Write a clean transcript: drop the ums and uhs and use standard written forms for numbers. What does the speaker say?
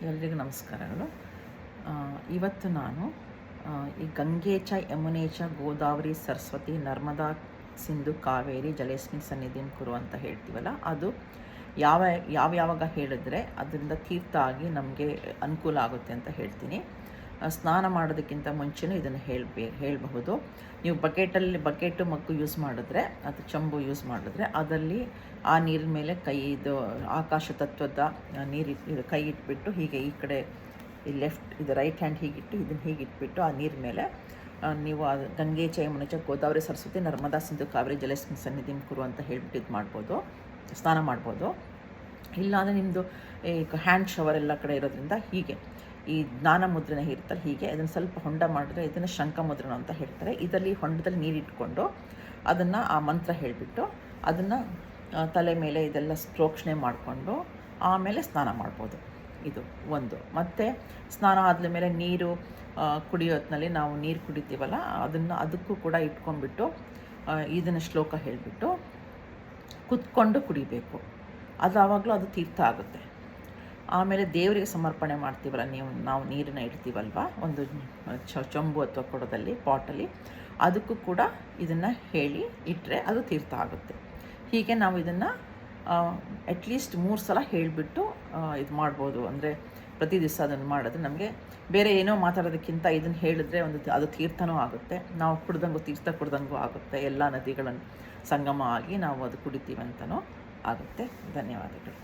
ಎಲ್ರಿಗೂ ನಮಸ್ಕಾರಗಳು. ಇವತ್ತು ನಾನು ಈ ಗಂಗೆ ಚ ಯಮುನೆ ಚ ಗೋದಾವರಿ ಸರಸ್ವತಿ ನರ್ಮದಾ ಸಿಂಧು ಕಾವೇರಿ ಜಲೇಸ್ಮಿನ್ ಸನ್ನಿಧಿಂ ಕುರು ಅಂತ ಹೇಳ್ತೀವಲ್ಲ, ಅದು ಯಾವಾಗ ಹೇಳಿದ್ರೆ ಅದರಿಂದ ತೀರ್ಥ ಆಗಿ ನಮಗೆ ಅನುಕೂಲ ಆಗುತ್ತೆ ಅಂತ ಹೇಳ್ತೀನಿ. ಸ್ನಾನ ಮಾಡೋದಕ್ಕಿಂತ ಮುಂಚೆನೂ ಇದನ್ನು ಹೇಳಬಹುದು. ನೀವು ಬಕೆಟು ಮಗ್ಗು ಯೂಸ್ ಮಾಡಿದ್ರೆ, ಅದು ಚಂಬು ಯೂಸ್ ಮಾಡಿದ್ರೆ, ಅದರಲ್ಲಿ ಆ ನೀರಿನ ಮೇಲೆ ಇದು ಆಕಾಶ ತತ್ವದ ನೀರು ಕೈ ಇಟ್ಬಿಟ್ಟು ಹೀಗೆ ಈ ಕಡೆ ಈ ಲೆಫ್ಟ್ ಇದು ರೈಟ್ ಹ್ಯಾಂಡ್ ಹೀಗಿಟ್ಟು ಇದನ್ನು ಹೀಗಿಟ್ಬಿಟ್ಟು ಆ ನೀರಿನ ಮೇಲೆ ನೀವು ಗಂಗೆ ಚ ಯಮುನೆ ಚ ಗೋದಾವರಿ ಸರಸ್ವತಿ ನರ್ಮದಾ ಸಿಂಧು ಕಾವೇರಿ ಜಲೇಸ್ಮಿನ್ ಸನ್ನಿಧಿಂ ಕುರು ಅಂತ ಹೇಳ್ಬಿಟ್ಟು ಇದು ಮಾಡ್ಬೋದು, ಸ್ನಾನ ಮಾಡ್ಬೋದು. ಇಲ್ಲಾಂದರೆ ನಿಮ್ಮದು ಈ ಹ್ಯಾಂಡ್ ಶವರ್ ಎಲ್ಲ ಕಡೆ ಇರೋದ್ರಿಂದ ಹೀಗೆ ಈ ಜ್ಞಾನ ಮುದ್ರೆನ ಇರ್ತಾರೆ, ಹೀಗೆ ಅದನ್ನು ಸ್ವಲ್ಪ ಹೊಂಡ ಮಾಡಿದ್ರೆ ಇದನ್ನು ಶಂಖ ಮುದ್ರಣ ಅಂತ ಹೇಳ್ತಾರೆ. ಇದರಲ್ಲಿ ಹೊಂಡದಲ್ಲಿ ನೀರಿಟ್ಕೊಂಡು ಅದನ್ನು ಆ ಮಂತ್ರ ಹೇಳಿಬಿಟ್ಟು ಅದನ್ನು ತಲೆ ಮೇಲೆ ಇದೆಲ್ಲ ಪ್ರೋಕ್ಷಣೆ ಮಾಡಿಕೊಂಡು ಆಮೇಲೆ ಸ್ನಾನ ಮಾಡ್ಬೋದು. ಇದು ಒಂದು. ಮತ್ತು ಸ್ನಾನ ಆದಮೇಲೆ ನೀರು ಕುಡಿಯೋದ್ರಲ್ಲಿ ನಾವು ನೀರು ಕುಡಿತೀವಲ್ಲ, ಅದಕ್ಕೂ ಕೂಡ ಇಟ್ಕೊಂಡ್ಬಿಟ್ಟು ಇದನ್ನು ಶ್ಲೋಕ ಹೇಳಿಬಿಟ್ಟು ಕುತ್ಕೊಂಡು ಕುಡಿಬೇಕು. ಆವಾಗಲೂ ಅದು ತೀರ್ಥ ಆಗುತ್ತೆ. ಆಮೇಲೆ ದೇವರಿಗೆ ಸಮರ್ಪಣೆ ಮಾಡ್ತೀವಲ್ಲ, ನಾವು ನೀರನ್ನು ಇಡ್ತೀವಲ್ವ ಒಂದು ಚೊಂಬು ಅಥವಾ ಕೊಡದಲ್ಲಿ ಪಾಟಲ್ಲಿ, ಅದಕ್ಕೂ ಕೂಡ ಇದನ್ನು ಹೇಳಿ ಇಟ್ಟರೆ ಅದು ತೀರ್ಥ ಆಗುತ್ತೆ. ಹೀಗೆ ನಾವು ಇದನ್ನು ಅಟ್ಲೀಸ್ಟ್ 3 ಸಲ ಹೇಳಿಬಿಟ್ಟು ಇದು ಮಾಡ್ಬೋದು. ಅಂದರೆ ಪ್ರತಿ ದಿವಸ ಅದನ್ನು ಮಾಡಿದ್ರೆ ನಮಗೆ ಬೇರೆ ಏನೋ ಮಾತಾಡೋದಕ್ಕಿಂತ ಇದನ್ನು ಹೇಳಿದ್ರೆ ಅದು ತೀರ್ಥನೂ ಆಗುತ್ತೆ. ನಾವು ತೀರ್ಥ ಕುಡ್ದಂಗೂ ಆಗುತ್ತೆ. ಎಲ್ಲ ನದಿಗಳನ್ನು ಸಂಗಮ ಆಗಿ ನಾವು ಅದು ಕುಡಿತೀವಂತನೂ ಆಗುತ್ತೆ. ಧನ್ಯವಾದಗಳು.